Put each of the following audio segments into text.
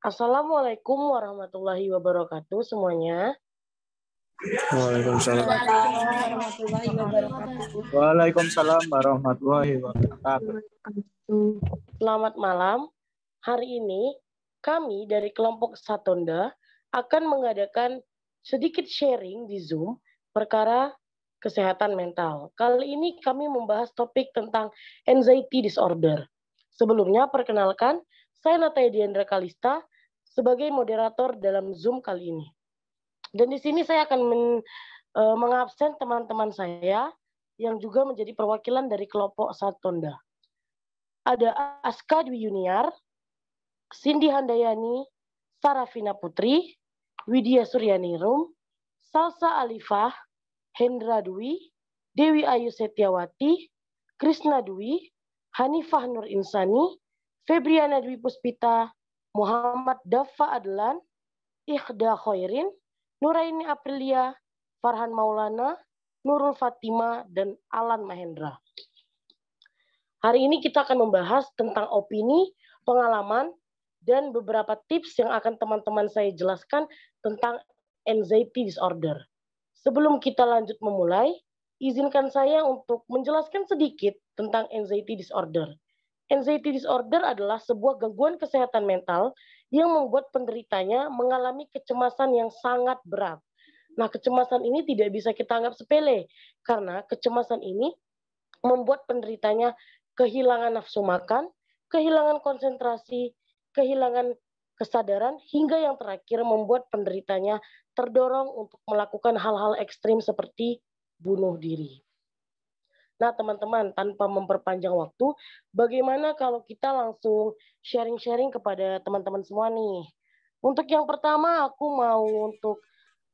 Assalamualaikum warahmatullahi wabarakatuh semuanya. Waalaikumsalam. Waalaikumsalam warahmatullahi wabarakatuh. Waalaikumsalam warahmatullahi wabarakatuh. Selamat malam. Hari ini kami dari kelompok Satonda akan mengadakan sedikit sharing di Zoom perkara kesehatan mental. Kali ini kami membahas topik tentang anxiety disorder. Sebelumnya perkenalkan, saya Nataya Diandra Kalista sebagai moderator dalam Zoom kali ini. Dan di sini saya akan mengabsen teman-teman saya yang juga menjadi perwakilan dari kelompok Satonda. Ada Aska Dwi Yuniar, Cindy Handayani, Sarafina Putri, Widya Suryani Rum, Salsa Alifah, Hendra Dwi, Dewi Ayu Setiawati, Krisna Dwi, Hanifah Nur Insani, Febriana Dwi Puspita, Muhammad Daffa Adlan, Ikhda Khairin, Nuraini Aprilia, Farhan Maulana, Nurul Fatima, dan Alan Mahendra. Hari ini kita akan membahas tentang opini, pengalaman, dan beberapa tips yang akan teman-teman saya jelaskan tentang anxiety disorder. Sebelum kita lanjut memulai, izinkan saya untuk menjelaskan sedikit tentang anxiety disorder. Anxiety disorder adalah sebuah gangguan kesehatan mental yang membuat penderitanya mengalami kecemasan yang sangat berat. Nah, kecemasan ini tidak bisa kita anggap sepele, karena kecemasan ini membuat penderitanya kehilangan nafsu makan, kehilangan konsentrasi, kehilangan kesadaran, hingga yang terakhir membuat penderitanya terdorong untuk melakukan hal-hal ekstrim seperti bunuh diri. Nah, teman-teman, tanpa memperpanjang waktu, bagaimana kalau kita langsung sharing-sharing kepada teman-teman semua nih? Untuk yang pertama, aku mau untuk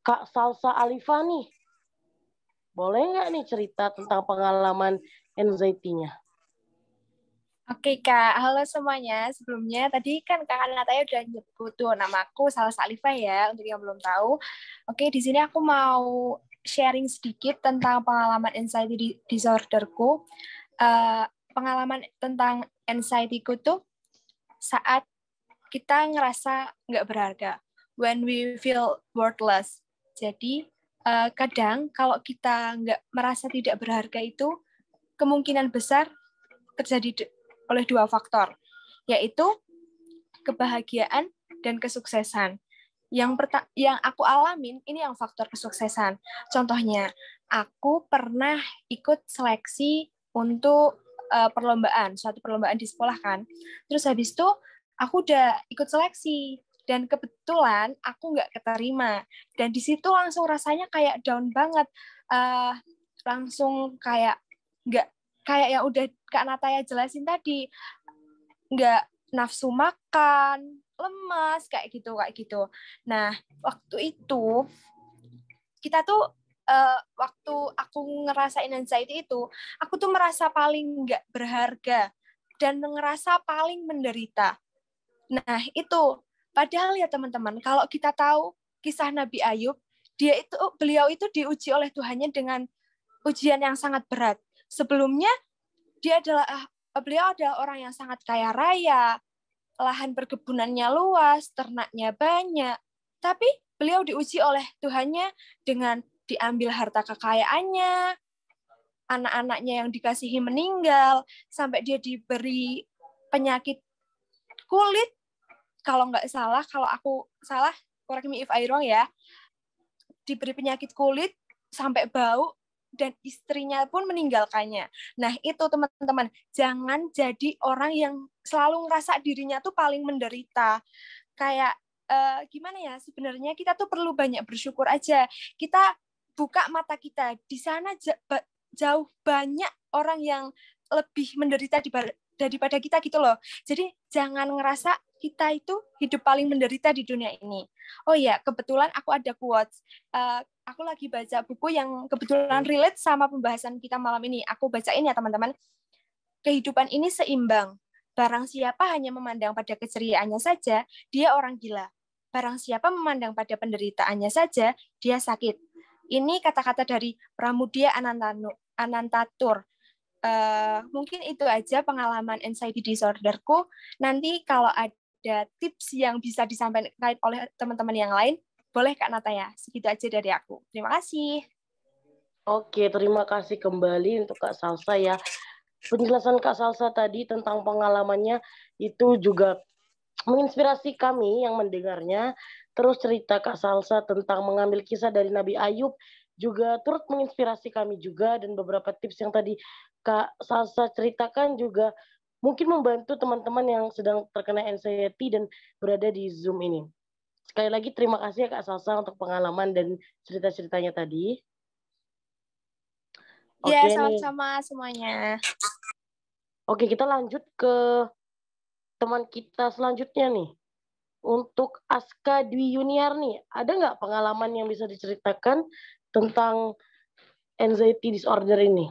Kak Salsa Alifah nih. Boleh nggak nih cerita tentang pengalaman anxiety-nya? Oke Kak, halo semuanya. Sebelumnya tadi kan Kak Nataya udah nyebut tuh namaku Salsa Alifah ya, untuk yang belum tahu. Oke, di sini aku mau sharing sedikit tentang pengalaman anxiety disorderku. Pengalaman tentang anxiety-ku tuh saat kita ngerasa nggak berharga, when we feel worthless. Jadi kadang kalau kita nggak merasa tidak berharga itu kemungkinan besar terjadi oleh dua faktor, yaitu kebahagiaan dan kesuksesan. Yang aku alamin ini yang faktor kesuksesan. Contohnya, aku pernah ikut seleksi untuk suatu perlombaan di sekolah kan. Terus habis itu aku udah ikut seleksi dan kebetulan aku nggak keterima. Dan di situ langsung rasanya kayak down banget, langsung kayak nggak, kayak yang udah Kak Nataya jelasin tadi, nggak nafsu makan, lemas, kayak gitu. Nah, waktu itu, kita tuh, waktu aku ngerasain anxiety itu, aku tuh merasa paling nggak berharga, dan ngerasa paling menderita. Nah, itu, padahal ya teman-teman, kalau kita tahu kisah Nabi Ayub, beliau itu diuji oleh Tuhannya dengan ujian yang sangat berat. Sebelumnya, beliau adalah orang yang sangat kaya raya, lahan perkebunannya luas, ternaknya banyak. Tapi beliau diuji oleh Tuhannya dengan diambil harta kekayaannya, anak-anaknya yang dikasihi meninggal, sampai dia diberi penyakit kulit. Kalau nggak salah, kalau aku salah, correct me if I wrong ya, diberi penyakit kulit, sampai bau, dan istrinya pun meninggalkannya. Nah, itu teman-teman, jangan jadi orang yang selalu ngerasa dirinya tuh paling menderita. Kayak, gimana ya, sebenarnya kita tuh perlu banyak bersyukur aja. Kita buka mata kita, di sana jauh banyak orang yang lebih menderita daripada kita gitu loh. Jadi, jangan ngerasa kita itu hidup paling menderita di dunia ini. Oh iya, kebetulan aku ada quotes. Aku lagi baca buku yang kebetulan relate sama pembahasan kita malam ini. Aku bacain ya teman-teman. Kehidupan ini seimbang. Barang siapa hanya memandang pada keceriaannya saja, dia orang gila. Barang siapa memandang pada penderitaannya saja, dia sakit. Ini kata-kata dari Pramudia Anantatur. Mungkin itu aja pengalaman anxiety disorderku. Nanti kalau ada ada tips yang bisa disampaikan oleh teman-teman yang lain, boleh Kak Nataya. Segitu aja dari aku. Terima kasih. Oke, terima kasih kembali untuk Kak Salsa ya. Penjelasan Kak Salsa tadi tentang pengalamannya itu juga menginspirasi kami yang mendengarnya. Terus cerita Kak Salsa tentang mengambil kisah dari Nabi Ayub juga turut menginspirasi kami juga, dan beberapa tips yang tadi Kak Salsa ceritakan juga mungkin membantu teman-teman yang sedang terkena anxiety dan berada di Zoom ini. Sekali lagi terima kasih ya Kak Salsa untuk pengalaman dan cerita-ceritanya tadi. Ya, Oke nih. sama-sama semuanya. Oke, kita lanjut ke teman kita selanjutnya nih. Untuk Aska Dwi Yuniar nih, ada nggak pengalaman yang bisa diceritakan tentang anxiety disorder ini?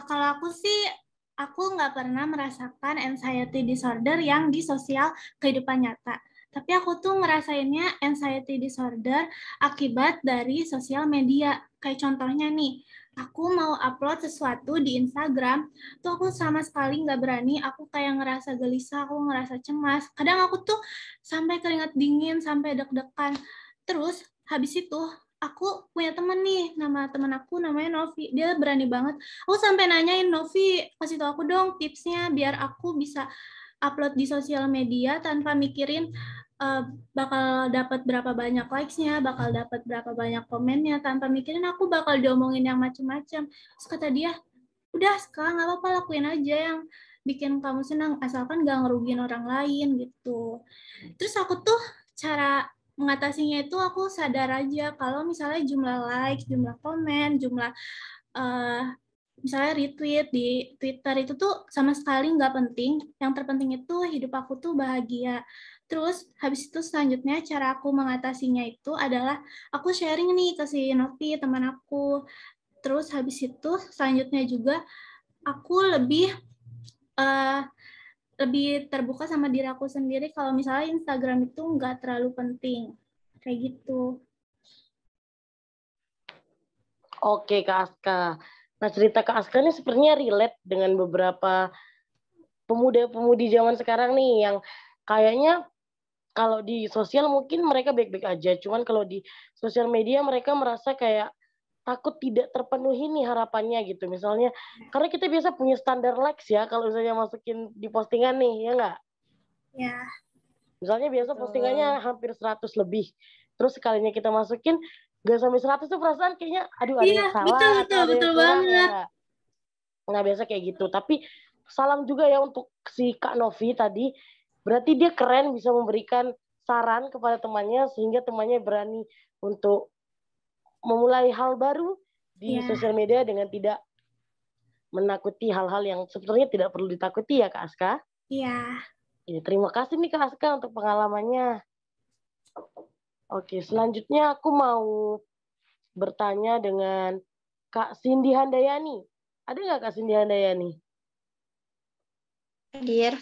Kalau aku sih, aku nggak pernah merasakan anxiety disorder yang di sosial kehidupan nyata. Tapi aku tuh ngerasainnya anxiety disorder akibat dari sosial media. Kayak contohnya nih, aku mau upload sesuatu di Instagram, tuh aku sama sekali nggak berani, aku kayak ngerasa gelisah, aku ngerasa cemas. Kadang aku tuh sampai keringat dingin, sampai deg-degan. Terus habis itu, aku punya temen nih, nama temen aku namanya Novi. Dia berani banget. Aku sampai nanyain, Novi, kasih tau aku dong tipsnya biar aku bisa upload di sosial media tanpa mikirin bakal dapat berapa banyak likes-nya, bakal dapat berapa banyak komennya, tanpa mikirin aku bakal diomongin yang macem-macem. Terus kata dia, udah sekarang nggak apa-apa, lakuin aja yang bikin kamu senang, asalkan gak ngerugiin orang lain gitu. Terus aku tuh cara mengatasinya itu aku sadar aja kalau misalnya jumlah like, jumlah komen, jumlah misalnya retweet di Twitter itu tuh sama sekali nggak penting. Yang terpenting itu hidup aku tuh bahagia. Terus habis itu selanjutnya cara aku mengatasinya itu adalah aku sharing nih ke si Novi, teman aku. Terus habis itu selanjutnya juga aku lebih terbuka sama diri aku sendiri kalau misalnya Instagram itu nggak terlalu penting. Kayak gitu. Oke Kak Aska. Nah, cerita Kak Aska ini sepertinya relate dengan beberapa pemuda-pemudi zaman sekarang nih yang kayaknya kalau di sosial mungkin mereka baik-baik aja, cuman kalau di sosial media mereka merasa kayak takut tidak terpenuhi nih harapannya gitu. Misalnya, karena kita biasa punya standar likes ya kalau misalnya masukin di postingan nih, ya nggak? Ya. Misalnya biasa postingannya hampir 100 lebih. Terus sekalinya kita masukin, gak sampai 100 tuh perasaan kayaknya, aduh ada yang salah atau ada yang kurang, ya nggak? Nah, biasa kayak gitu. Tapi salam juga ya untuk si Kak Novi tadi. Berarti dia keren bisa memberikan saran kepada temannya sehingga temannya berani untuk memulai hal baru di sosial media dengan tidak menakuti hal-hal yang sebetulnya tidak perlu ditakuti ya Kak Aska. Iya. Ya, terima kasih nih Kak Aska untuk pengalamannya. Oke, selanjutnya aku mau bertanya dengan Kak Cindy Handayani. Ada nggak Kak Cindy Handayani? Hadir.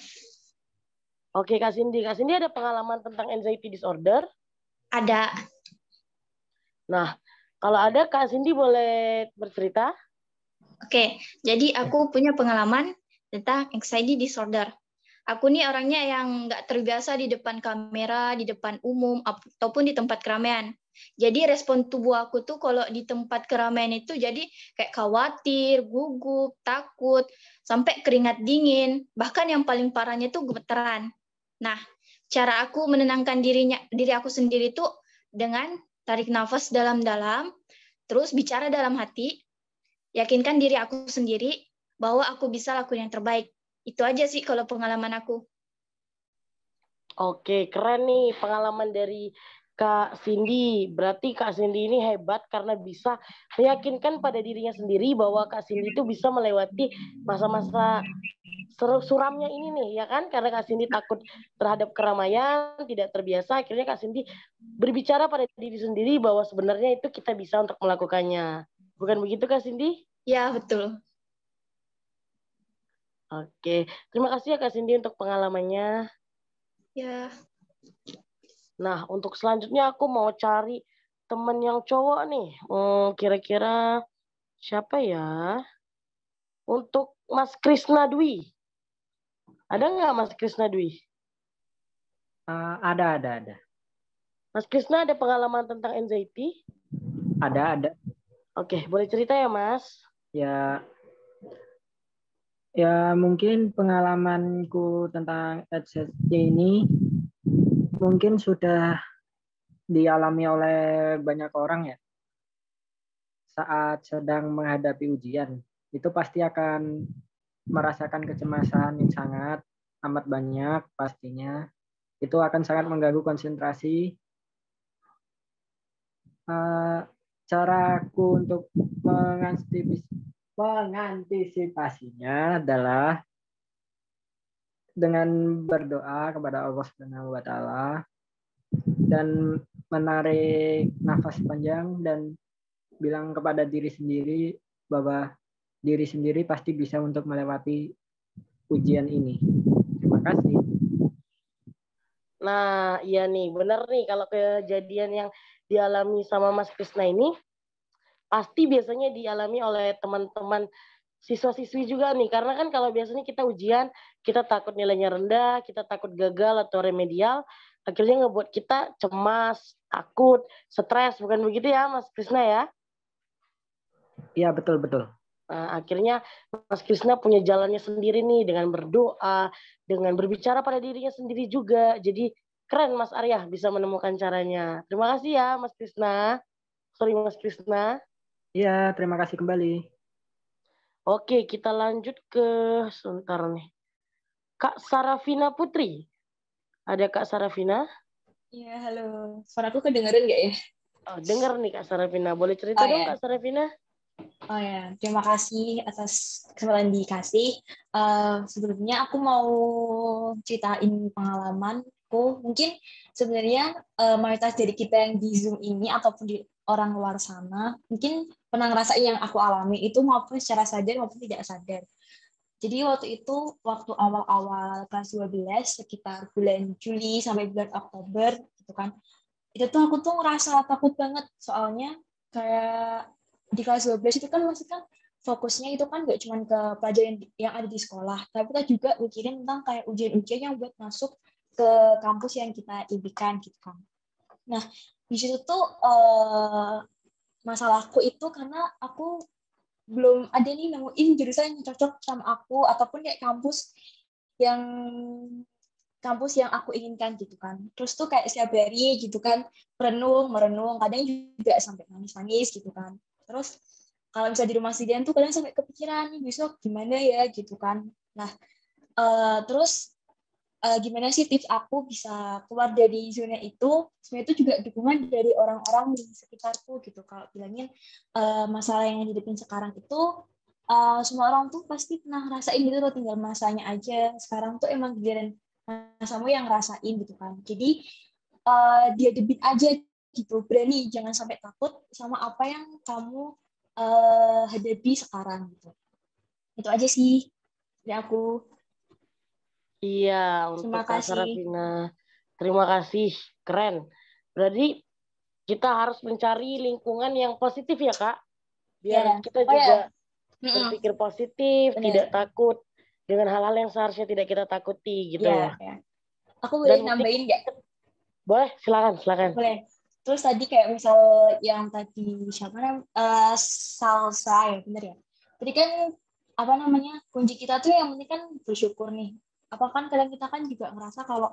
Oke, Kak Cindy. Kak Cindy ada pengalaman tentang anxiety disorder? Ada. Nah, kalau ada, Kak Cindy boleh bercerita? Oke, jadi aku punya pengalaman tentang anxiety disorder. Aku nih orangnya yang nggak terbiasa di depan kamera, di depan umum, ataupun di tempat keramaian. Jadi respon tubuh aku tuh kalau di tempat keramaian itu jadi kayak khawatir, gugup, takut, sampai keringat dingin. Bahkan yang paling parahnya tuh gemeteran. Nah, cara aku menenangkan diri aku sendiri tuh dengan tarik nafas dalam-dalam, terus bicara dalam hati, yakinkan diri aku sendiri bahwa aku bisa lakuin yang terbaik. Itu aja sih kalau pengalaman aku. Oke, keren nih pengalaman dari Kak Cindy. Berarti Kak Cindy ini hebat karena bisa meyakinkan pada dirinya sendiri bahwa Kak Cindy itu bisa melewati masa-masa suramnya ini nih, ya kan? Karena Kak Cindy takut terhadap keramaian, tidak terbiasa. Akhirnya Kak Cindy berbicara pada diri sendiri bahwa sebenarnya itu kita bisa untuk melakukannya. Bukan begitu Kak Cindy? Ya, betul. Oke, terima kasih ya Kak Cindy untuk pengalamannya. Ya. Nah, untuk selanjutnya aku mau cari temen yang cowok nih. Kira-kira siapa ya? Untuk Mas Krisna Dwi. Ada nggak Mas Krisna Dwi? Ada. Mas Krisna ada pengalaman tentang anxiety? Ada. Oke, boleh cerita ya Mas? Ya mungkin pengalamanku tentang anxiety ini mungkin sudah dialami oleh banyak orang ya. Saat sedang menghadapi ujian, itu pasti akan merasakan kecemasan yang sangat amat banyak pastinya. Itu akan sangat mengganggu konsentrasi. Caraku untuk mengantisipasinya adalah dengan berdoa kepada Allah Subhanahu wa taala dan menarik nafas panjang dan bilang kepada diri sendiri bahwa diri sendiri pasti bisa untuk melewati ujian ini. Terima kasih. Nah, iya nih, bener nih kalau kejadian yang dialami sama Mas Krisna ini pasti biasanya dialami oleh teman-teman siswa-siswi juga nih. Karena kan kalau biasanya kita ujian, kita takut nilainya rendah, kita takut gagal atau remedial, akhirnya ngebuat kita cemas, takut, stres, bukan begitu ya Mas Krisna ya? Iya, betul. Nah, akhirnya Mas Krisna punya jalannya sendiri nih dengan berdoa, dengan berbicara pada dirinya sendiri juga. Jadi keren Mas Arya bisa menemukan caranya. Terima kasih ya Mas Krisna. Sorry Mas Krisna. Iya, terima kasih kembali. Oke, kita lanjut ke sebentar nih. Kak Sarafina Putri. Ada Kak Sarafina? Iya, halo. Suaraku kedengeran nggak ya? Oh, dengar nih Kak Sarafina. Boleh cerita dong Kak Sarafina? Oh ya, terima kasih atas kesempatan dikasih. Sebelumnya aku mau ceritain pengalamanku. Mungkin sebenarnya mayoritas dari kita yang di Zoom ini ataupun di orang luar sana, mungkin pernah ngerasain yang aku alami itu maupun secara sadar maupun tidak sadar. Jadi waktu awal-awal kelas 12, sekitar bulan Juli sampai bulan Oktober, gitu kan, itu tuh aku tuh ngerasa takut banget, soalnya kayak di kelas 12 itu kan masih kan fokusnya itu kan nggak cuma ke pelajaran yang ada di sekolah, tapi kita juga mikirin tentang kayak ujian-ujian yang buat masuk ke kampus yang kita impikan gitu kan. Nah, di situ tuh masalahku itu karena aku belum ada nih nemuin jurusan yang cocok sama aku ataupun kayak yang kampus yang aku inginkan gitu kan. Terus tuh kayak setiap hari gitu kan merenung, kadang juga sampai nangis-nangis gitu kan. Terus kalau misalnya di rumah sendirian tuh kadang sampai kepikiran nih besok gimana ya gitu kan. Nah, terus gimana sih tips aku bisa keluar dari zona itu? Sebenarnya itu juga dukungan dari orang-orang di sekitarku gitu. Kalau bilangin masalah yang dihadapin sekarang itu semua orang tuh pasti pernah ngerasain gitu loh, tinggal masanya aja. Sekarang tuh emang giliran masamu yang ngerasain gitu kan. Jadi dia debit aja gitu, berani, jangan sampai takut sama apa yang kamu hadapi sekarang gitu. Itu aja sih dari aku. Iya, untuk Kak Sarafina. Terima kasih, keren. Berarti kita harus mencari lingkungan yang positif ya Kak, biar kita juga berpikir positif, tidak takut dengan hal-hal yang seharusnya tidak kita takuti gitu ya. Aku boleh nambahin nggak? Boleh, silakan. Boleh. Terus tadi kayak misal yang tadi siapa namanya salsa ya, bener ya. Tadi kan apa namanya kunci kita tuh yang penting kan bersyukur nih. Apa kan kadang kita kan juga ngerasa kalau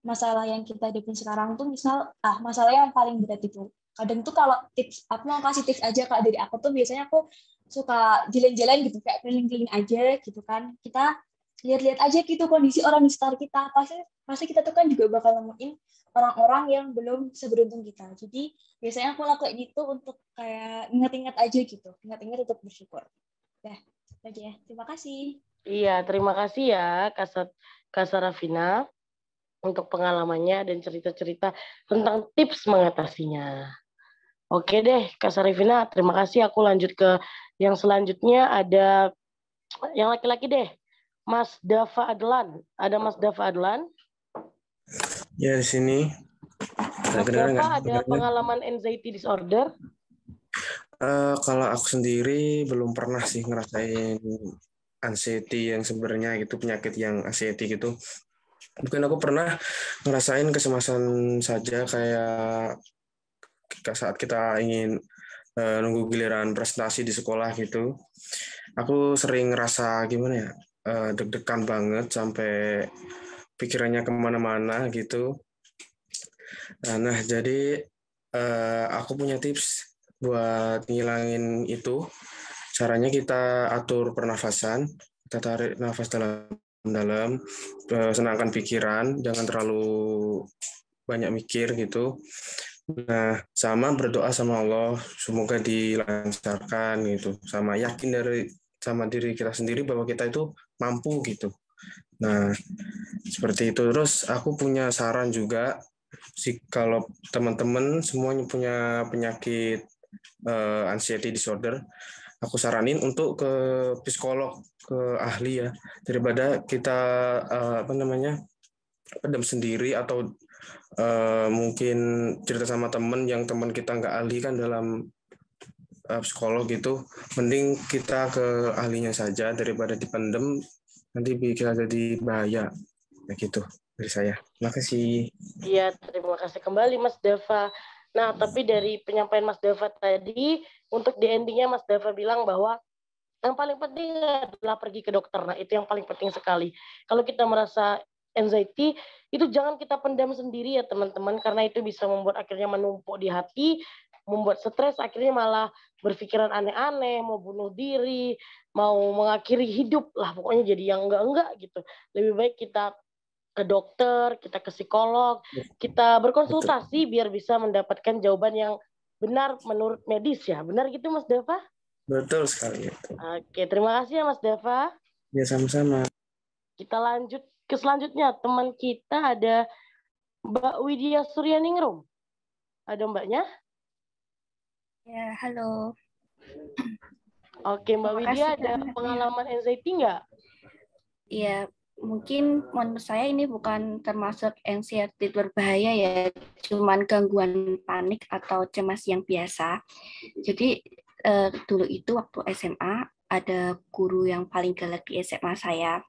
masalah yang kita hadapin sekarang tuh misal masalah yang paling berat itu. Kadang tuh kalau tips, aku mau kasih tips aja Kak dari aku tuh biasanya aku suka jalan-jalan gitu kayak keliling-keliling aja gitu kan. Kita lihat-lihat aja gitu kondisi orang di sekitar kita. Pasti kita tuh kan juga bakal nemuin orang-orang yang belum seberuntung kita. Jadi biasanya aku lakuin itu untuk kayak ingat-ingat aja gitu. Ingat-ingat untuk bersyukur. Dah, aja ya. Terima kasih. Iya, terima kasih ya Kak Sarafina untuk pengalamannya dan cerita-cerita tentang tips mengatasinya. Oke deh, Kak Sarafina, terima kasih. Aku lanjut ke yang selanjutnya, ada yang laki-laki deh. Mas Dava Adlan. Ada Mas Dava Adlan? Ya, di sini. Mas Dava ada pengalaman anxiety disorder? Kalau aku sendiri belum pernah sih ngerasain anxiety yang sebenarnya gitu, penyakit yang anxiety gitu. Mungkin aku pernah ngerasain kecemasan saja kayak saat kita ingin nunggu giliran presentasi di sekolah gitu. Aku sering ngerasa gimana ya, deg-degan banget sampai pikirannya kemana-mana gitu. Nah, jadi aku punya tips buat ngilangin itu. Caranya kita atur pernafasan, kita tarik nafas dalam-dalam, senangkan pikiran, jangan terlalu banyak mikir gitu. Nah, sama berdoa sama Allah, semoga dilancarkan gitu. Sama yakin sama diri kita sendiri bahwa kita itu mampu gitu. Nah, seperti itu. Terus aku punya saran juga, kalau teman-teman semuanya punya penyakit anxiety disorder, aku saranin untuk ke psikolog, ke ahli ya, daripada kita pendam sendiri atau mungkin cerita sama teman yang teman kita nggak ahli kan dalam psikolog gitu. Mending kita ke ahlinya saja daripada dipendem, nanti bisa jadi bahaya. Nah gitu dari saya. Terima kasih. Iya, terima kasih kembali Mas Dava. Nah, tapi dari penyampaian Mas Dava tadi, untuk di endingnya Mas Dava bilang bahwa yang paling penting adalah pergi ke dokter. Nah, itu yang paling penting sekali. Kalau kita merasa anxiety, itu jangan kita pendam sendiri ya teman-teman, karena itu bisa membuat akhirnya menumpuk di hati, membuat stres, akhirnya malah berpikiran aneh-aneh, mau bunuh diri, mau mengakhiri hidup lah, pokoknya jadi yang enggak-enggak gitu. Lebih baik kita ke dokter, kita ke psikolog, kita berkonsultasi biar bisa mendapatkan jawaban yang benar menurut medis ya. Benar gitu Mas Dava? Betul sekali. Oke, terima kasih ya Mas Dava. Ya, sama-sama. Kita lanjut ke selanjutnya. Teman kita ada Mbak Widya Suryaningrum. Ada Mbaknya? Ya, halo. Oke, Mbak Widya ada pengalaman anxiety nggak? Iya, mungkin menurut saya ini bukan termasuk anxiety berbahaya ya, cuman gangguan panik atau cemas yang biasa. Jadi dulu itu waktu SMA ada guru yang paling galak di SMA saya.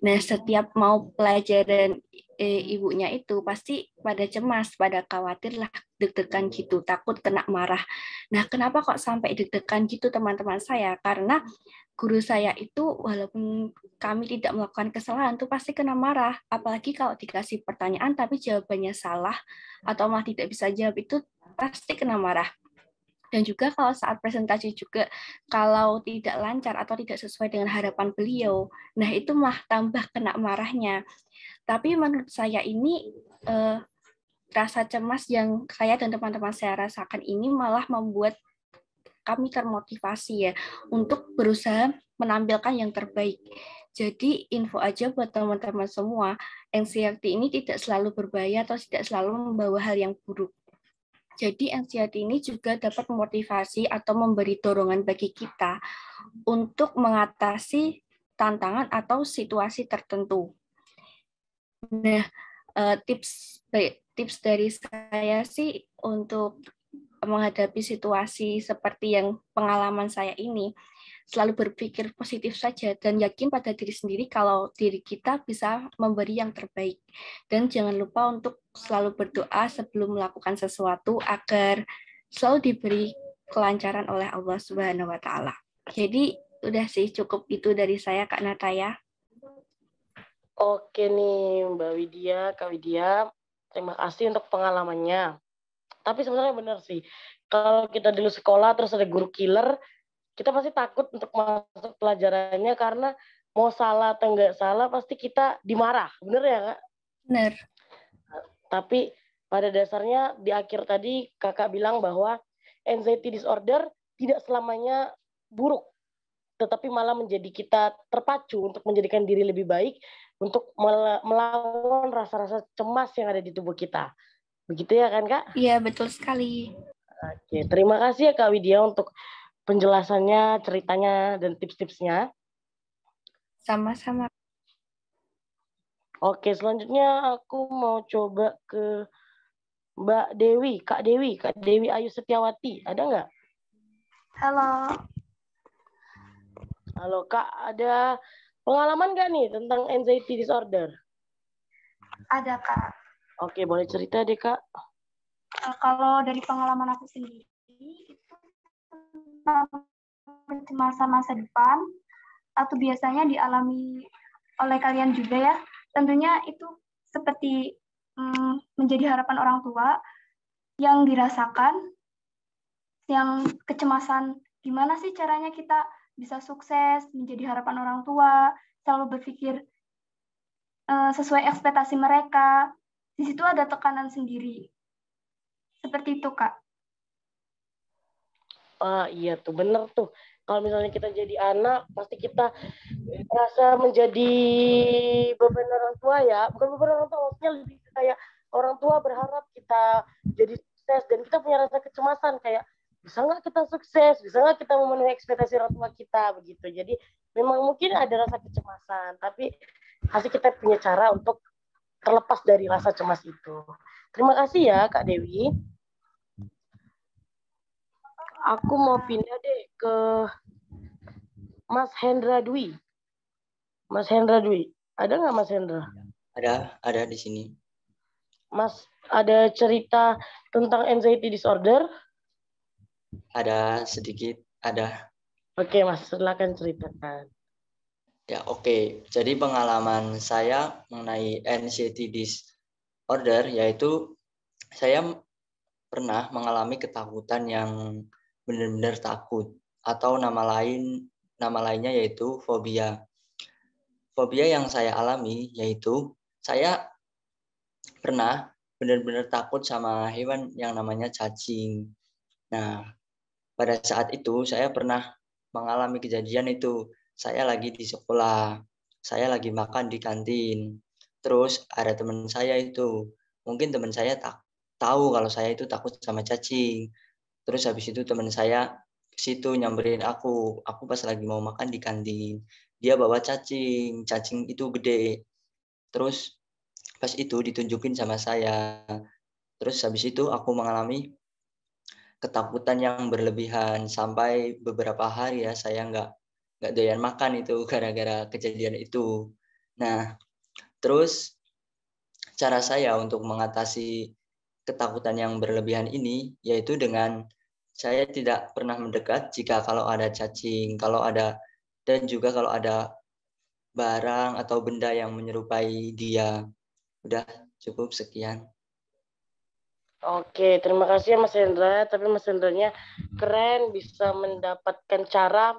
Nah, setiap mau pelajaran ibunya itu pasti pada cemas, pada khawatir lah, deg-degan gitu, takut kena marah. Nah, kenapa kok sampai deg-degan gitu teman-teman saya? Karena guru saya itu walaupun kami tidak melakukan kesalahan itu pasti kena marah. Apalagi kalau dikasih pertanyaan tapi jawabannya salah atau malah tidak bisa jawab, itu pasti kena marah. Dan juga kalau saat presentasi juga, kalau tidak lancar atau tidak sesuai dengan harapan beliau, nah itu malah tambah kena marahnya. Tapi menurut saya ini rasa cemas yang saya dan teman-teman saya rasakan ini malah membuat kami termotivasi ya untuk berusaha menampilkan yang terbaik. Jadi info aja buat teman-teman semua, anxiety ini tidak selalu berbahaya atau tidak selalu membawa hal yang buruk. Jadi anxiety ini juga dapat memotivasi atau memberi dorongan bagi kita untuk mengatasi tantangan atau situasi tertentu. Nah, tips dari saya sih untuk menghadapi situasi seperti yang pengalaman saya ini, selalu berpikir positif saja dan yakin pada diri sendiri kalau diri kita bisa memberi yang terbaik. Dan jangan lupa untuk selalu berdoa sebelum melakukan sesuatu agar selalu diberi kelancaran oleh Allah Subhanahu wa taala. Jadi udah sih, cukup itu dari saya Kak Nataya. Oke nih Mbak Widya, Kak Widya, terima kasih untuk pengalamannya. Tapi sebenarnya benar sih, kalau kita dulu sekolah terus ada guru killer, kita pasti takut untuk masuk pelajarannya karena mau salah atau enggak salah pasti kita dimarah. Bener ya Kak? Benar. Tapi pada dasarnya di akhir tadi Kakak bilang bahwa anxiety disorder tidak selamanya buruk, tetapi malah menjadi kita terpacu untuk menjadikan diri lebih baik, untuk melawan rasa-rasa cemas yang ada di tubuh kita. Begitu ya kan Kak? Iya, betul sekali. Oke, terima kasih ya Kak Widya untuk penjelasannya, ceritanya, dan tips-tipsnya. Sama-sama. Oke, selanjutnya aku mau coba ke Mbak Dewi, Kak Dewi Ayu Setiawati. Ada nggak? Halo. Halo Kak, ada pengalaman nggak nih tentang anxiety disorder? Ada, Kak. Oke, boleh cerita deh Kak. Kalau dari pengalaman aku sendiri, itu tentang kecemasan masa depan, atau biasanya dialami oleh kalian juga ya. Tentunya itu seperti menjadi harapan orang tua yang dirasakan, yang kecemasan gimana sih caranya kita bisa sukses, menjadi harapan orang tua, selalu berpikir sesuai ekspektasi mereka. Di situ ada tekanan sendiri. Seperti itu, Kak. Iya tuh, bener tuh. Kalau misalnya kita jadi anak, pasti kita merasa menjadi beban orang tua ya. Bukan beban orang tua, maksudnya lebih kayak orang tua berharap kita jadi sukses. Dan kita punya rasa kecemasan kayak, bisa nggak kita sukses? Bisa nggak kita memenuhi ekspektasi orang tua kita? Begitu. Jadi memang mungkin ada rasa kecemasan. Tapi pasti kita punya cara untuk terlepas dari rasa cemas itu. Terima kasih ya Kak Dewi. Aku mau pindah deh ke Mas Hendra Dwi. Mas Hendra Dwi, ada nggak Mas Hendra? Ada di sini. Mas, ada cerita tentang anxiety disorder? Ada sedikit, ada. Oke, Mas, silakan ceritakan. Ya, oke. Jadi pengalaman saya mengenai anxiety disorder yaitu saya pernah mengalami ketakutan yang benar-benar takut, atau nama lainnya yaitu fobia. Fobia yang saya alami yaitu saya pernah benar-benar takut sama hewan yang namanya cacing. Nah, pada saat itu saya pernah mengalami kejadian itu. Saya lagi di sekolah, saya lagi makan di kantin. Terus ada teman saya itu, mungkin teman saya tahu kalau saya itu takut sama cacing. Terus habis itu teman saya ke situ nyamperin aku pas lagi mau makan di kantin. Dia bawa cacing itu gede. Terus pas itu ditunjukin sama saya. Terus habis itu aku mengalami ketakutan yang berlebihan sampai beberapa hari ya saya nggak doyan makan itu gara-gara kejadian itu. Nah, terus cara saya untuk mengatasi ketakutan yang berlebihan ini yaitu dengan saya tidak pernah mendekat jika kalau ada cacing, dan juga kalau ada barang atau benda yang menyerupai dia. Udah cukup sekian. Oke, terima kasih ya Mas Hendra. Tapi Mas Hendranya keren, bisa mendapatkan cara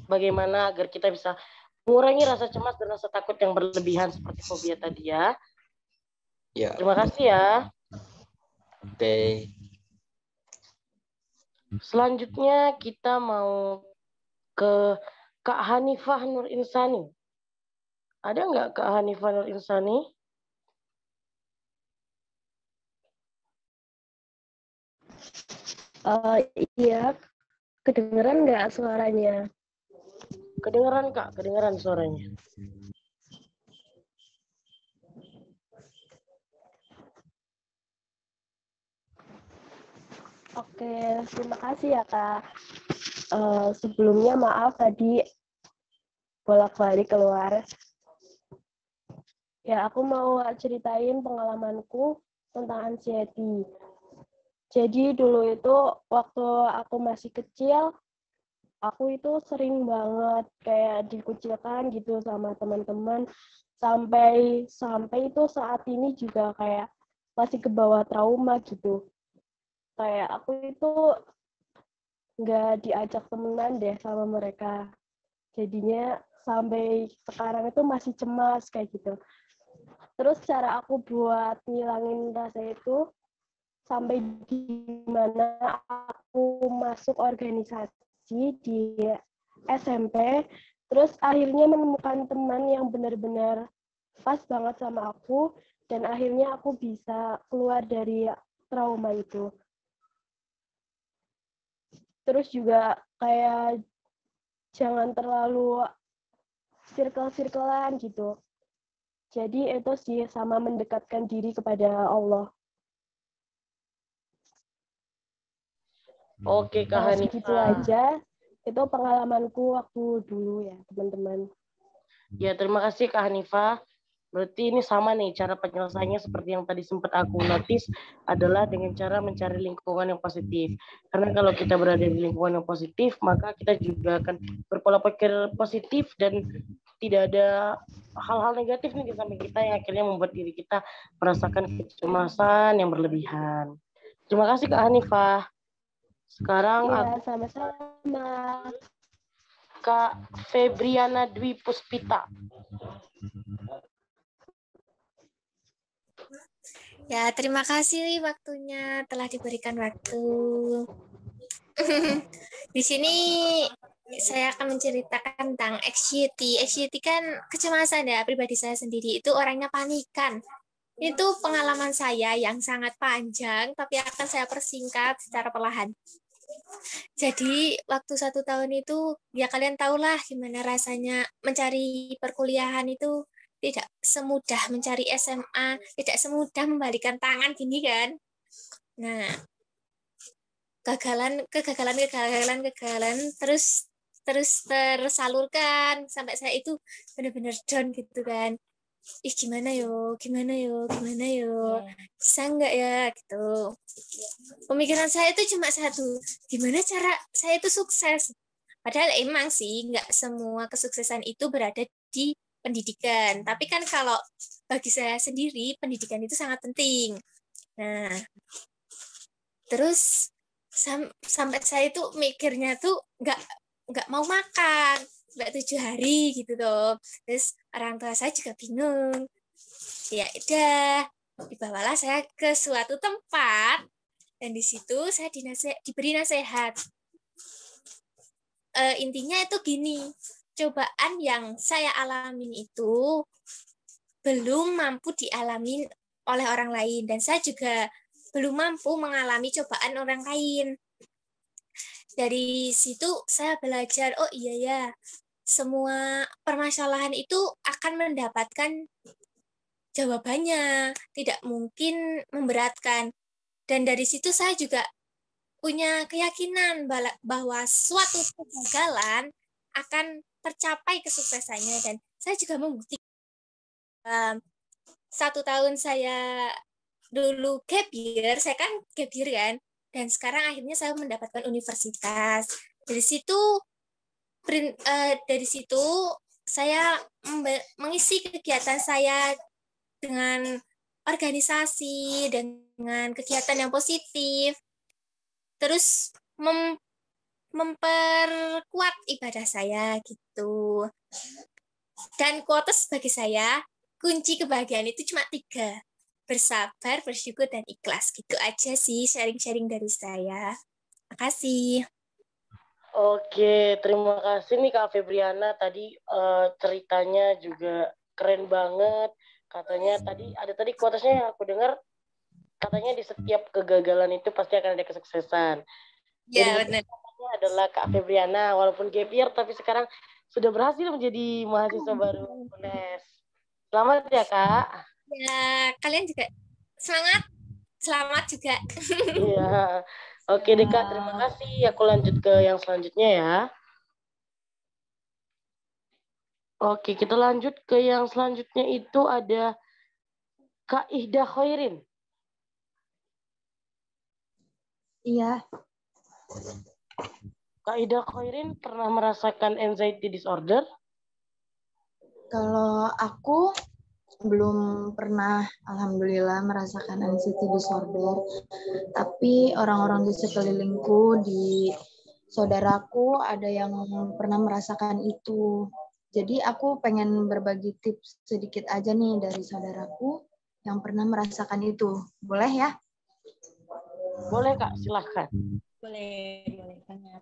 bagaimana agar kita bisa mengurangi rasa cemas dan rasa takut yang berlebihan seperti fobia tadi ya. Ya. Terima kasih ya. Oke. Selanjutnya kita mau ke Kak Hanifah Nur Insani. Ada nggak Kak Hanifah Nur Insani? Iya, kedengeran nggak suaranya? Kedengeran Kak, kedengeran suaranya. Oke, terima kasih ya Kak. Sebelumnya maaf tadi bolak-balik keluar. Ya, aku mau ceritain pengalamanku tentang anxiety. Jadi dulu itu waktu aku masih kecil, aku itu sering banget kayak dikucilkan gitu sama teman-teman. Sampai itu saat ini juga kayak masih kebawa trauma gitu. Kayak aku itu nggak diajak temenan deh sama mereka. Jadinya sampai sekarang itu masih cemas kayak gitu. Terus cara aku buat ngilangin rasa itu sampai di mana aku masuk organisasi di SMP. Terus akhirnya menemukan teman yang benar-benar pas banget sama aku. Dan akhirnya aku bisa keluar dari trauma itu. Terus juga kayak jangan terlalu circle-circlean gitu. Jadi itu sih sama mendekatkan diri kepada Allah. Oke Kak Hanifah. Segitu aja. Itu pengalamanku waktu dulu ya, teman-teman. Ya, terima kasih Kak Hanifah. Berarti ini sama nih, cara penyelesaiannya seperti yang tadi sempat aku notice adalah dengan cara mencari lingkungan yang positif. Karena kalau kita berada di lingkungan yang positif, maka kita juga akan berpola pikir positif dan tidak ada hal-hal negatif nih di samping kita yang akhirnya membuat diri kita merasakan kecemasan yang berlebihan. Terima kasih Kak Hanifah. Sekarang Ya, sama-sama. Kak Febriana Dwi Puspita. Ya, terima kasih waktunya telah diberikan waktu. Di sini saya akan menceritakan tentang anxiety. Anxiety kan kecemasan ya, pribadi saya sendiri itu orangnya panikan. Itu pengalaman saya yang sangat panjang, tapi akan saya persingkat secara perlahan. Jadi waktu 1 tahun itu, ya kalian tahulah gimana rasanya mencari perkuliahan itu tidak semudah mencari SMA, tidak semudah membalikan tangan gini kan. Nah, kegagalan terus tersalurkan sampai saya itu benar-benar down gitu kan. Ih gimana yo, bisa nggak ya gitu. Pemikiran saya itu cuma satu, gimana cara saya itu sukses. Padahal emang sih nggak semua kesuksesan itu berada di pendidikan. Tapi kan kalau bagi saya sendiri pendidikan itu sangat penting. Nah, terus sampai saya itu mikirnya tuh nggak mau makan sampai 7 hari gitu tuh. Terus orang tua saya juga bingung. Ya udah, dibawalah saya ke suatu tempat dan di situ saya diberi nasihat. Intinya itu gini, cobaan yang saya alamin itu belum mampu dialami oleh orang lain dan saya juga belum mampu mengalami cobaan orang lain. Dari situ saya belajar, oh iya ya, semua permasalahan itu akan mendapatkan jawabannya, tidak mungkin memberatkan. Dan dari situ saya juga punya keyakinan bahwa suatu kegagalan akan tercapai kesuksesannya. Dan saya juga membuktikan 1 tahun saya dulu gap year, saya kan gap year kan, dan sekarang akhirnya saya mendapatkan universitas. Dari situ saya mengisi kegiatan saya dengan organisasi, dengan kegiatan yang positif, terus memperkuat ibadah saya gitu. Dan quotes bagi saya, kunci kebahagiaan itu cuma 3. Bersabar, bersyukur, dan ikhlas. Gitu aja sih sharing-sharing dari saya. Makasih. Oke, terima kasih nih Kak Febriana. Tadi ceritanya juga keren banget. Katanya tadi quotesnya yang aku dengar, katanya di setiap kegagalan itu pasti akan ada kesuksesan. Ya, benar. Adalah Kak Febriana, walaupun gap year, tapi sekarang sudah berhasil menjadi mahasiswa baru UNES. Selamat ya Kak. Ya, kalian juga semangat. Selamat juga. Iya. Oke deh Kak, terima kasih. Aku lanjut ke yang selanjutnya ya. Oke, kita lanjut ke yang selanjutnya itu ada Kak Ihda Khairin. Iya. Kak Ihda Khairin pernah merasakan anxiety disorder? Kalau aku belum pernah, alhamdulillah, merasakan anxiety disorder. Tapi orang-orang di sekelilingku, di saudaraku, ada yang pernah merasakan itu. Jadi aku pengen berbagi tips sedikit aja nih dari saudaraku yang pernah merasakan itu. Boleh ya? Boleh Kak, silahkan. Boleh banget.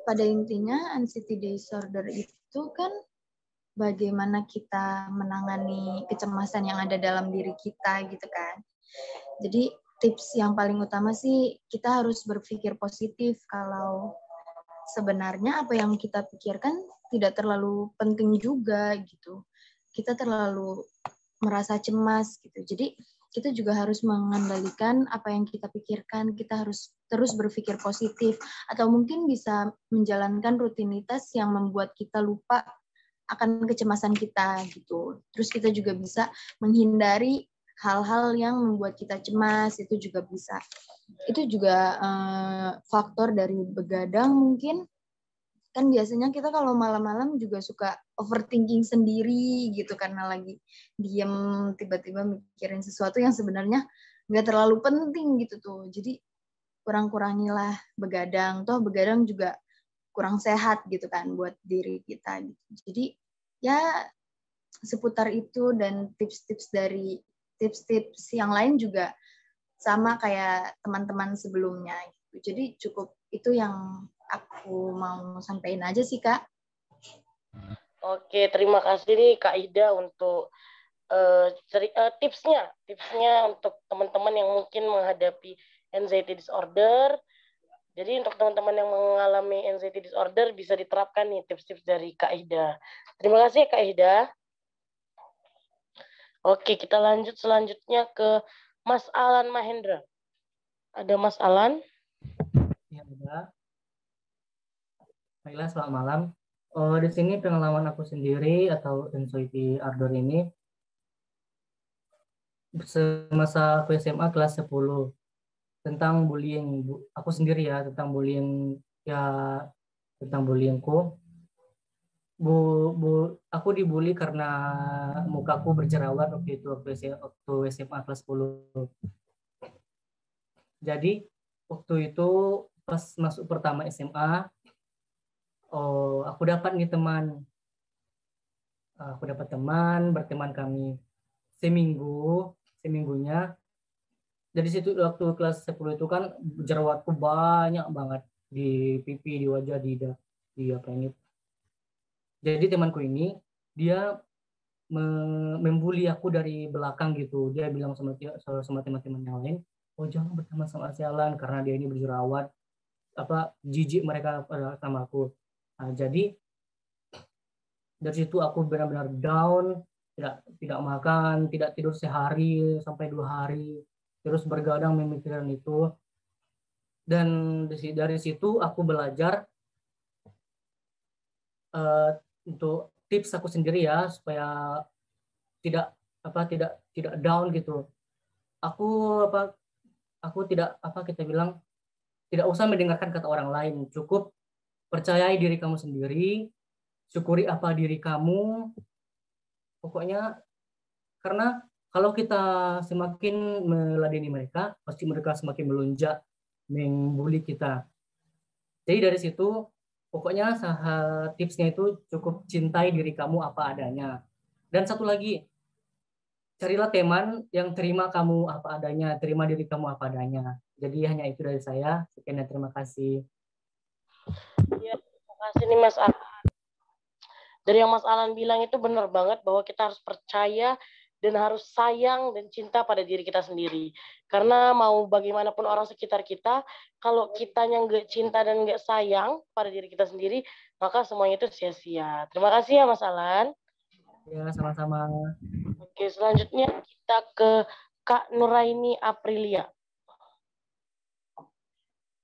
Pada intinya, anxiety disorder itu kan bagaimana kita menangani kecemasan yang ada dalam diri kita gitu kan. Jadi tips yang paling utama sih kita harus berpikir positif kalau sebenarnya apa yang kita pikirkan tidak terlalu penting juga gitu. Kita terlalu merasa cemas gitu. Jadi kita juga harus mengendalikan apa yang kita pikirkan, kita harus terus berpikir positif, atau mungkin bisa menjalankan rutinitas yang membuat kita lupa akan kecemasan kita gitu. Terus kita juga bisa menghindari hal-hal yang membuat kita cemas, itu juga bisa. Itu juga faktor dari begadang mungkin. Kan biasanya kita kalau malam-malam juga suka overthinking sendiri gitu karena lagi diem tiba-tiba mikirin sesuatu yang sebenarnya nggak terlalu penting gitu tuh. Jadi kurang-kurangilah begadang. Toh begadang juga kurang sehat gitu kan buat diri kita. Jadi ya seputar itu, dan tips-tips dari tips-tips yang lain juga sama kayak teman-teman sebelumnya gitu. Jadi cukup itu yang aku mau sampaikan aja sih, Kak. Oke, terima kasih nih Kak Ida untuk tipsnya untuk teman-teman yang mungkin menghadapi anxiety disorder. Jadi untuk teman-teman yang mengalami anxiety disorder bisa diterapkan nih tips-tips dari Kak Ida. Terima kasih Kak Ida. Oke, kita lanjut selanjutnya ke Mas Alan Mahendra. Ada Mas Alan? Ya, ada. Baiklah, selamat malam. Di sini pengalaman aku sendiri atau anxiety disorder ini semasa aku SMA kelas 10 tentang bullying. Aku sendiri ya, tentang bullying ya, tentang bullyingku. Aku dibully karena mukaku berjerawat waktu itu, waktu SMA kelas 10. Jadi waktu itu pas masuk pertama SMA, aku dapat nih teman. Aku dapat teman, berteman kami seminggunya. Dari situ waktu kelas 10 itu kan jerawatku banyak banget di pipi, di wajah, di apa ini. Jadi temanku ini dia membuli aku dari belakang gitu. Dia bilang sama teman-teman yang lain, oh jangan berteman sama si Alan karena dia ini berjerawat, jijik mereka sama aku. Nah, jadi dari situ aku benar-benar down, tidak makan, tidak tidur sehari sampai 2 hari, terus bergadang memikirkan itu. Dan dari situ aku belajar untuk tips aku sendiri ya supaya tidak down gitu. Aku tidak tidak usah mendengarkan kata orang lain, cukup percayai diri kamu sendiri, syukuri apa diri kamu. Pokoknya karena kalau kita semakin meladeni mereka, pasti mereka semakin melunjak membuli kita. Jadi dari situ pokoknya tipsnya itu cukup cintai diri kamu apa adanya. Dan satu lagi, carilah teman yang terima kamu apa adanya, terima diri kamu apa adanya. Jadi hanya itu dari saya. Sekian dan terima kasih. Ya, terima kasih nih Mas Alan. Dari yang Mas Alan bilang itu benar banget bahwa kita harus percaya dan harus sayang dan cinta pada diri kita sendiri. Karena mau bagaimanapun orang sekitar kita, kalau kitanya nggak cinta dan nggak sayang pada diri kita sendiri, maka semuanya itu sia-sia. Terima kasih ya Mas Alan. Ya, sama-sama. Oke, selanjutnya kita ke Kak Nuraini Aprilia.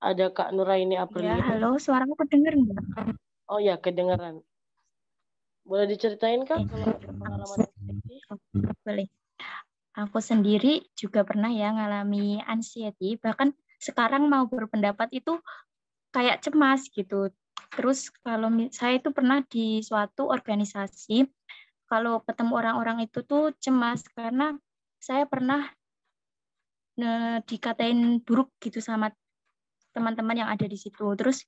Ada Kak Nuraini Aprilia. Ya, halo, suaraku kedengar nggak? Oh ya, kedengaran. Boleh diceritain Kak kalau ada pengalaman anxiety? Boleh. Aku sendiri juga pernah ya ngalami anxiety, bahkan sekarang mau berpendapat itu kayak cemas gitu. Terus kalau saya itu pernah di suatu organisasi, kalau ketemu orang-orang itu tuh cemas karena saya pernah dikatain buruk gitu sama teman-teman yang ada di situ. Terus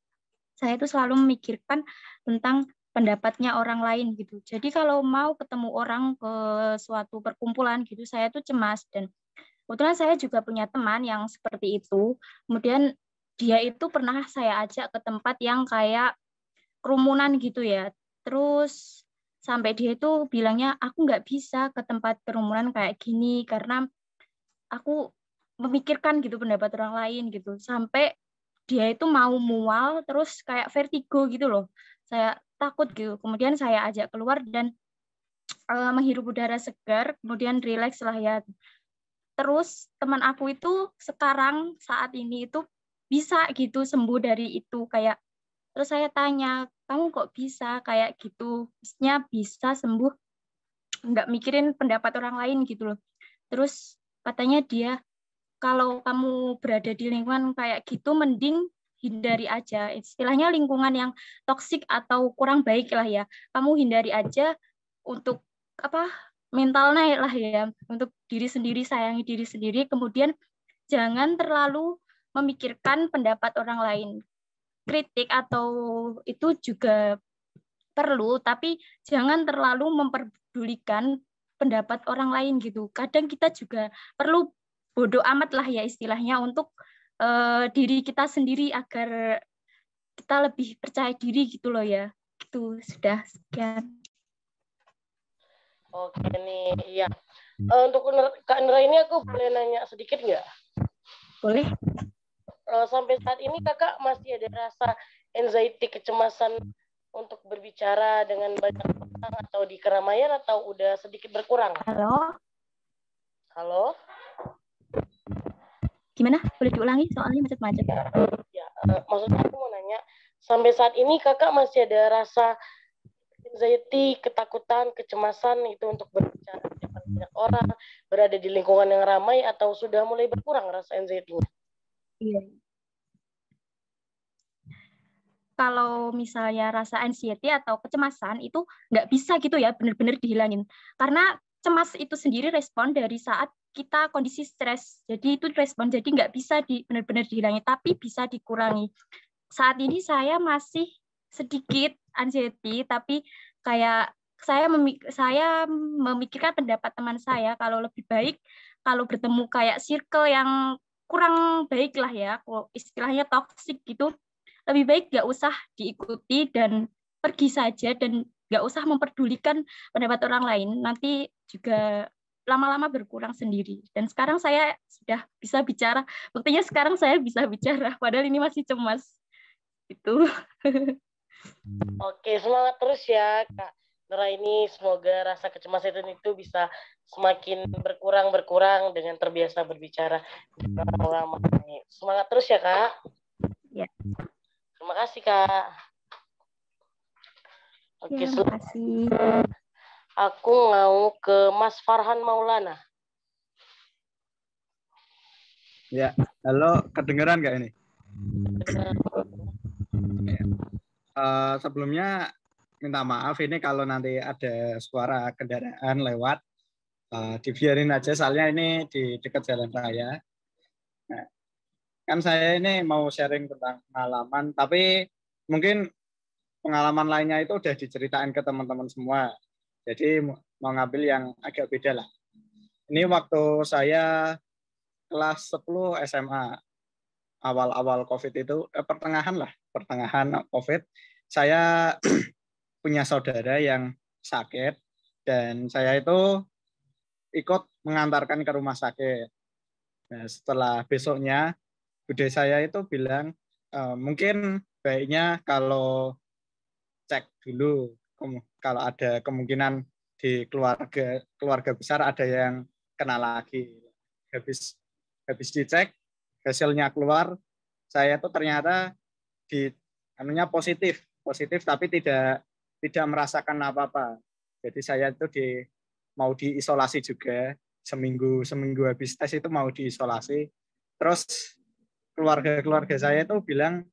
saya itu selalu memikirkan tentang pendapatnya orang lain gitu. Jadi kalau mau ketemu orang ke suatu perkumpulan gitu, saya tuh cemas. Dan kebetulan saya juga punya teman yang seperti itu. Kemudian dia itu pernah saya ajak ke tempat yang kayak kerumunan gitu ya. Terus sampai dia itu bilangnya, aku nggak bisa ke tempat kerumunan kayak gini karena aku memikirkan gitu pendapat orang lain gitu. Sampai dia itu mau mual, terus kayak vertigo gitu loh. Saya takut gitu. Kemudian saya ajak keluar dan menghirup udara segar, kemudian rileks lah ya. Terus teman aku itu sekarang saat ini itu bisa gitu sembuh dari itu kayak. Terus saya tanya, kamu kok bisa kayak gitu? Maksudnya bisa sembuh, nggak mikirin pendapat orang lain gitu loh. Terus katanya dia, kalau kamu berada di lingkungan kayak gitu, mending hindari aja. Istilahnya lingkungan yang toksik atau kurang baik lah ya. Kamu hindari aja untuk apa mental naik lah ya. Untuk diri sendiri, sayangi diri sendiri. Kemudian jangan terlalu memikirkan pendapat orang lain. Kritik atau itu juga perlu, tapi jangan terlalu memperdulikan pendapat orang lain gitu. Kadang kita juga perlu bodoh amat lah ya istilahnya untuk diri kita sendiri agar kita lebih percaya diri gitu loh ya. Gitu sudah sekian. Oke nih, iya. Untuk Kak Nera ini aku boleh nanya sedikit nggak? Boleh. Sampai saat ini kakak masih ada rasa anxiety, kecemasan untuk berbicara dengan banyak orang atau di keramaian, atau udah sedikit berkurang? Halo? Halo? Gimana? Boleh diulangi soalnya macet-macet. Ya, maksudnya aku mau nanya, sampai saat ini kakak masih ada rasa anxiety, ketakutan, kecemasan itu untuk berbicara di depan banyak orang, berada di lingkungan yang ramai, atau sudah mulai berkurang rasa anxiety-nya? Iya. Kalau misalnya rasa anxiety atau kecemasan itu nggak bisa gitu ya benar-benar dihilangin. Karena cemas itu sendiri respon dari saat kita kondisi stres. Jadi itu respon, jadi nggak bisa benar-benar dihilangin, tapi bisa dikurangi. Saat ini saya masih sedikit anxiety, tapi kayak saya memikirkan pendapat teman saya kalau lebih baik kalau bertemu kayak circle yang kurang baik lah ya, istilahnya toxic gitu, lebih baik nggak usah diikuti dan pergi saja dan nggak usah memperdulikan pendapat orang lain. Nanti juga lama-lama berkurang sendiri. Dan sekarang saya sudah bisa bicara. Buktinya sekarang saya bisa bicara, padahal ini masih cemas. Itu. Oke, semangat terus ya Kak Nera ini. Semoga rasa kecemasan itu bisa semakin berkurang dengan terbiasa berbicara dengan orang ramai. Semangat terus ya Kak. Ya. Terima kasih Kak. Oke, ya, terima kasih. Aku mau ke Mas Farhan Maulana. Ya, halo, kedengeran nggak ini? Sebelumnya minta maaf ini kalau nanti ada suara kendaraan lewat, dibiarin aja soalnya ini di dekat jalan raya. Nah, kan saya ini mau sharing tentang pengalaman, tapi mungkin pengalaman lainnya itu udah diceritain ke teman-teman semua. Jadi mau ngambil yang agak beda lah. Ini waktu saya kelas 10 SMA, awal-awal COVID itu, pertengahan COVID, saya punya saudara yang sakit, dan saya itu ikut mengantarkan ke rumah sakit. Nah, setelah besoknya, bude saya itu bilang, mungkin baiknya kalau cek dulu, kalau ada kemungkinan di keluarga besar ada yang kena lagi. Habis dicek, hasilnya keluar, saya itu ternyata positif tapi tidak merasakan apa-apa. Jadi saya itu mau diisolasi juga, seminggu habis tes itu mau diisolasi. Terus keluarga saya itu bilang,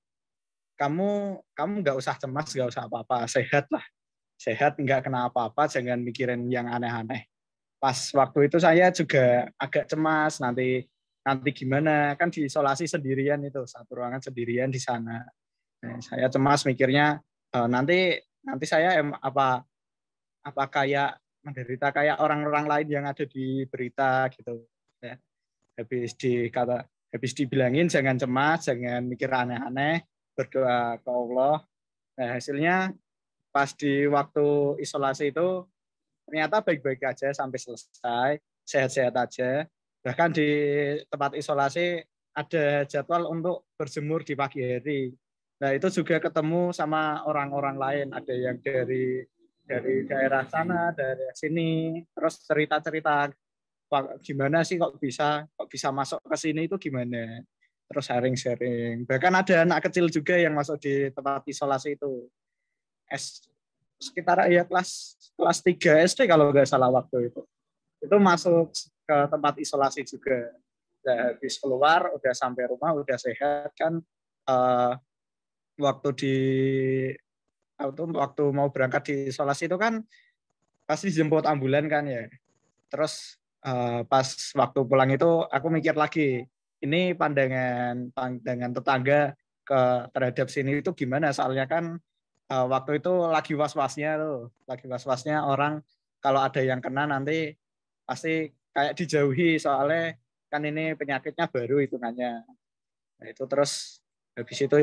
kamu nggak usah cemas, nggak usah apa-apa, sehat, nggak kena apa-apa, jangan mikirin yang aneh-aneh. Pas waktu itu saya juga agak cemas, nanti gimana, kan diisolasi sendirian itu, satu ruangan sendirian di sana. Nah, saya cemas mikirnya, nanti saya apa kayak menderita kayak orang-orang lain yang ada di berita gitu ya. Habis dibilangin jangan cemas, jangan mikir aneh-aneh, berdoa ke Allah. Nah, hasilnya pas di waktu isolasi itu ternyata baik-baik aja sampai selesai, sehat-sehat aja. Bahkan di tempat isolasi ada jadwal untuk berjemur di pagi hari. Nah, itu juga ketemu sama orang-orang lain, ada yang dari daerah sana, dari sini, terus cerita-cerita gimana sih kok bisa masuk ke sini itu gimana. Terus sharing-sharing. Bahkan ada anak kecil juga yang masuk di tempat isolasi itu. Sekitar ya kelas 3 SD kalau nggak salah waktu itu. Itu masuk ke tempat isolasi juga. Udah habis keluar, udah sampai rumah, udah sehat kan. Waktu mau berangkat di isolasi itu kan pasti dijemput ambulan kan ya. Terus pas waktu pulang itu aku mikir lagi, ini pandangan tetangga terhadap sini itu gimana? Soalnya kan waktu itu lagi was-wasnya orang kalau ada yang kena nanti pasti kayak dijauhi, soalnya kan ini penyakitnya baru hitungannya. Nah, itu terus habis itu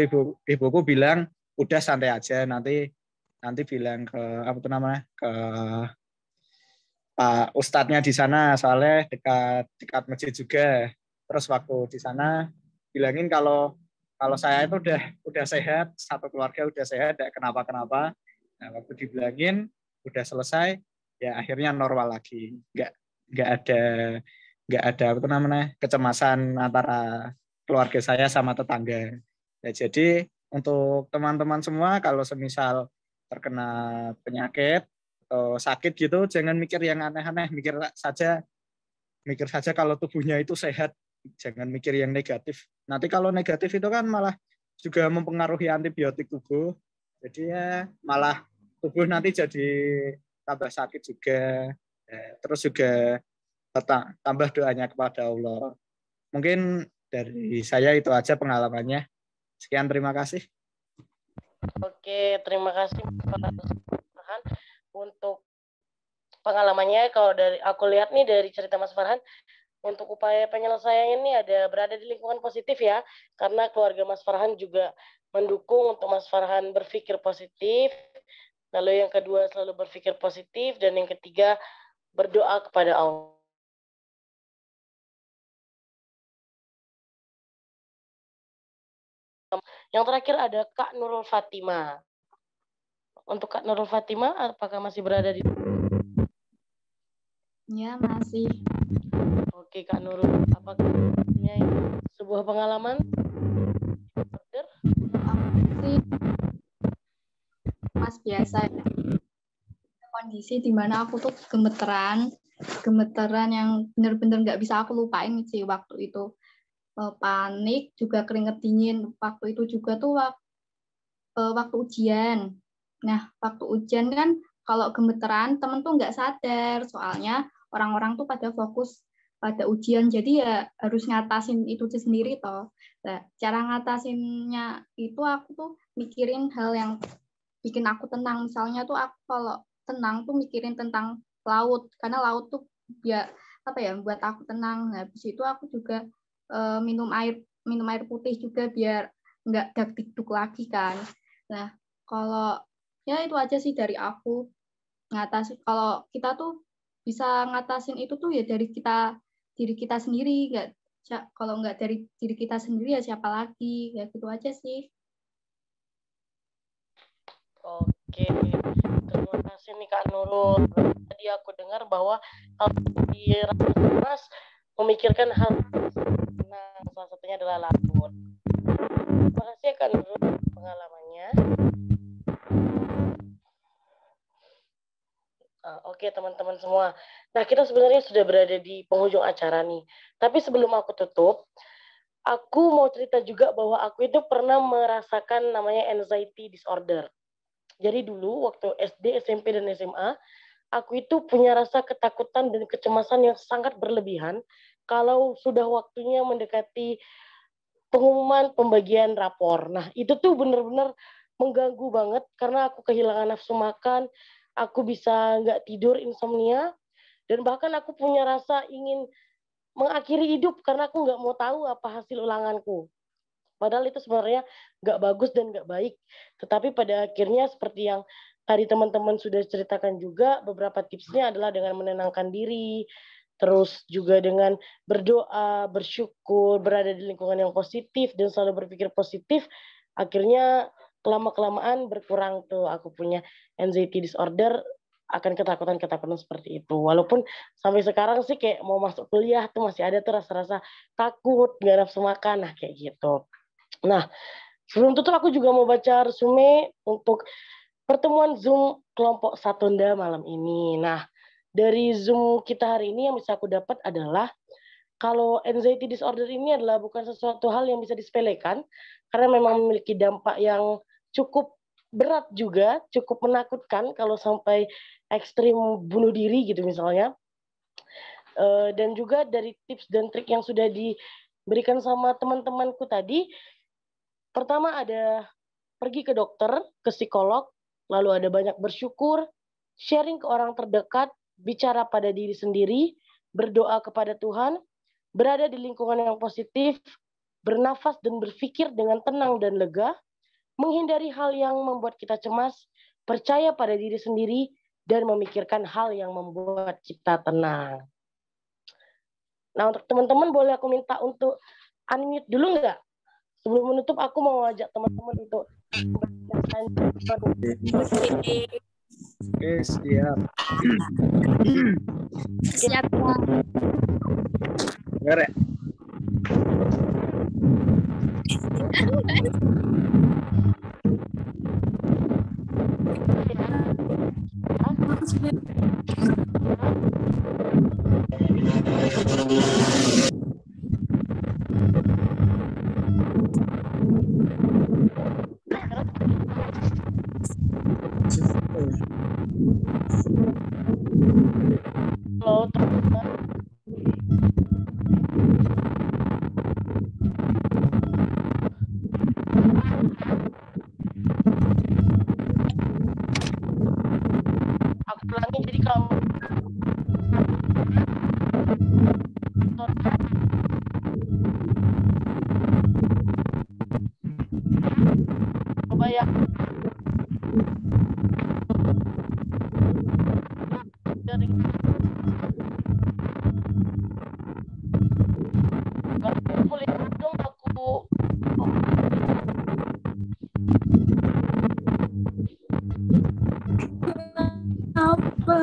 ibuku bilang udah santai aja, nanti bilang ke ke Pak Ustadznya di sana, soalnya dekat masjid juga. Terus waktu di sana bilangin kalau saya itu udah sehat, satu keluarga udah sehat, tidak kenapa-kenapa. Nah, waktu dibilangin udah selesai, ya akhirnya normal lagi. Nggak ada kecemasan antara keluarga saya sama tetangga. Ya, jadi untuk teman-teman semua kalau semisal terkena penyakit atau sakit gitu, jangan mikir yang aneh-aneh, mikir saja kalau tubuhnya itu sehat, jangan mikir yang negatif. Nanti kalau negatif itu kan malah juga mempengaruhi antibiotik tubuh, jadi ya malah tubuh nanti jadi tambah sakit juga. Terus juga tambah doanya kepada Allah. Mungkin dari saya itu aja pengalamannya. Sekian, terima kasih. Oke, terima kasih Farhan untuk pengalamannya. Kalau dari aku lihat nih dari cerita Mas Farhan, untuk upaya penyelesaian ini ada berada di lingkungan positif ya, karena keluarga Mas Farhan juga mendukung untuk Mas Farhan berpikir positif. Lalu yang kedua selalu berpikir positif, dan yang ketiga berdoa kepada Allah. Yang terakhir ada Kak Nurul Fatima. Untuk Kak Nurul Fatima, apakah masih berada di? Ya, masih. Oke, Kak Nurul, apakah punya sebuah pengalaman? Sih, Mas, biasa kondisi di mana aku tuh gemeteran yang bener-bener nggak bisa aku lupain sih waktu itu. Panik, juga keringet dingin. Waktu itu juga tuh waktu ujian. Nah, waktu ujian kan kalau gemeteran temen tuh nggak sadar, soalnya orang-orang tuh pada fokus pada ujian, jadi ya harus ngatasin itu sendiri toh. Nah, cara ngatasinnya itu aku tuh mikirin hal yang bikin aku tenang. Misalnya tuh aku kalau tenang tuh mikirin tentang laut, karena laut tuh ya buat aku tenang. Nah, habis itu aku juga minum air putih juga biar nggak dak-dikduk lagi kan. Nah, kalau ya itu aja sih dari aku. Ngatasin, kalau kita tuh bisa ngatasin itu tuh ya dari diri kita sendiri, kalau nggak dari diri kita sendiri ya siapa lagi, ya gitu aja sih. Oke, terima kasih nih Kak Nurul. Tadi aku dengar bahwa kalau di Mas memikirkan hal senang, salah satunya adalah laut. Terima kasih ya Kak Nurul pengalamannya. Oke teman-teman semua. Nah, kita sebenarnya sudah berada di penghujung acara nih. Tapi sebelum aku tutup, aku mau cerita juga bahwa aku itu pernah merasakan namanya anxiety disorder. Jadi dulu waktu SD, SMP, dan SMA, aku itu punya rasa ketakutan dan kecemasan yang sangat berlebihan kalau sudah waktunya mendekati pengumuman pembagian rapor. Nah, itu tuh benar-benar mengganggu banget karena aku kehilangan nafsu makan, aku bisa nggak tidur, insomnia, dan bahkan aku punya rasa ingin mengakhiri hidup karena aku nggak mau tahu apa hasil ulanganku. Padahal itu sebenarnya nggak bagus dan nggak baik. Tetapi pada akhirnya seperti yang tadi teman-teman sudah ceritakan juga, beberapa tipsnya adalah dengan menenangkan diri, terus juga dengan berdoa, bersyukur, berada di lingkungan yang positif, dan selalu berpikir positif. Akhirnya lama-kelamaan berkurang tuh aku punya anxiety disorder. akan ketakutan-ketakutan seperti itu. Walaupun sampai sekarang sih kayak mau masuk kuliah tuh masih ada tuh rasa-rasa takut, nggak nafsu makan, nah kayak gitu. Nah, sebelum tutup aku juga mau baca resume untuk pertemuan Zoom kelompok Satunda malam ini. Nah, dari Zoom kita hari ini yang bisa aku dapat adalah kalau anxiety disorder ini adalah bukan sesuatu hal yang bisa disepelekan karena memang memiliki dampak yang cukup berat juga, cukup menakutkan kalau sampai ekstrim bunuh diri gitu misalnya. Dan juga dari tips dan trik yang sudah diberikan sama teman-temanku tadi, pertama ada pergi ke dokter, ke psikolog, lalu ada banyak bersyukur, sharing ke orang terdekat, bicara pada diri sendiri, berdoa kepada Tuhan, berada di lingkungan yang positif, bernafas dan berpikir dengan tenang dan lega, menghindari hal yang membuat kita cemas, percaya pada diri sendiri, dan memikirkan hal yang membuat kita tenang. Nah, untuk teman-teman boleh aku minta untuk unmute dulu nggak? Sebelum menutup, aku mau ajak teman-teman untuk Oke, siap. Siap. Dengar ya? Halo, teman-teman. Aku ulangi, jadi kamu coba ya. Boleh dong aku Apa?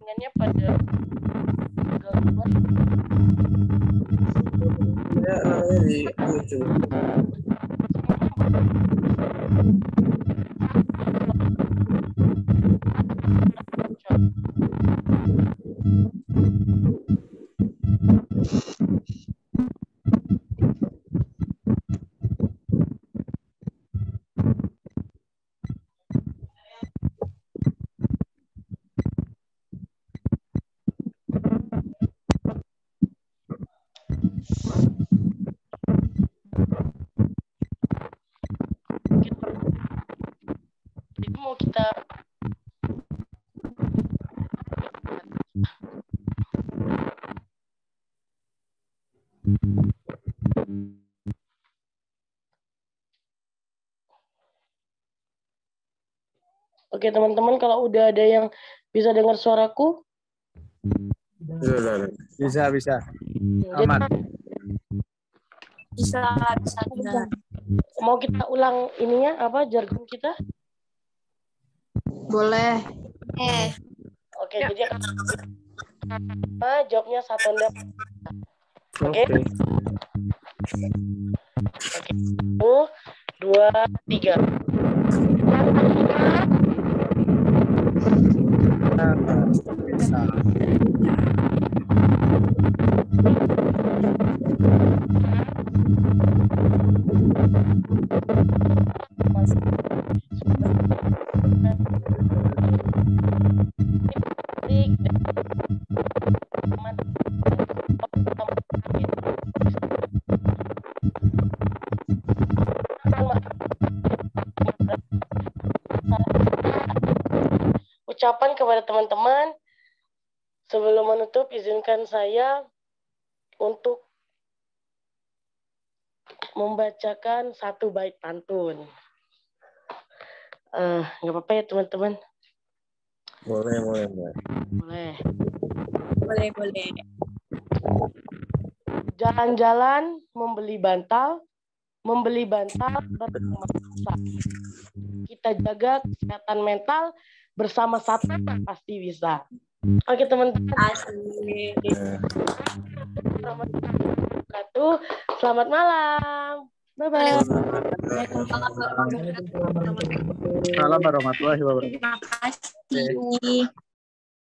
Dengannya pada gangguan. Ya, namanya di YouTube. Jadi mau kita Oke teman-teman, kalau udah ada yang bisa dengar suaraku, Bisa. Aman. Bisa. Mau kita ulang ininya apa jargon kita? Boleh. Oke, jadi jawabnya Satunda. Oke. Oke. 1, 2, 3. Bisa. Ucapan kepada teman-teman sebelum menutup, izinkan saya untuk membacakan satu bait pantun. Nggak apa-apa ya teman-teman? Boleh. Boleh. Jalan-jalan membeli bantal bermasa. Kita jaga kesehatan mental bersama Satan pasti bisa. Oke teman-teman. Selamat malam. Bye-bye. Salam warahmatullahi wabarakatuh. Terima kasih.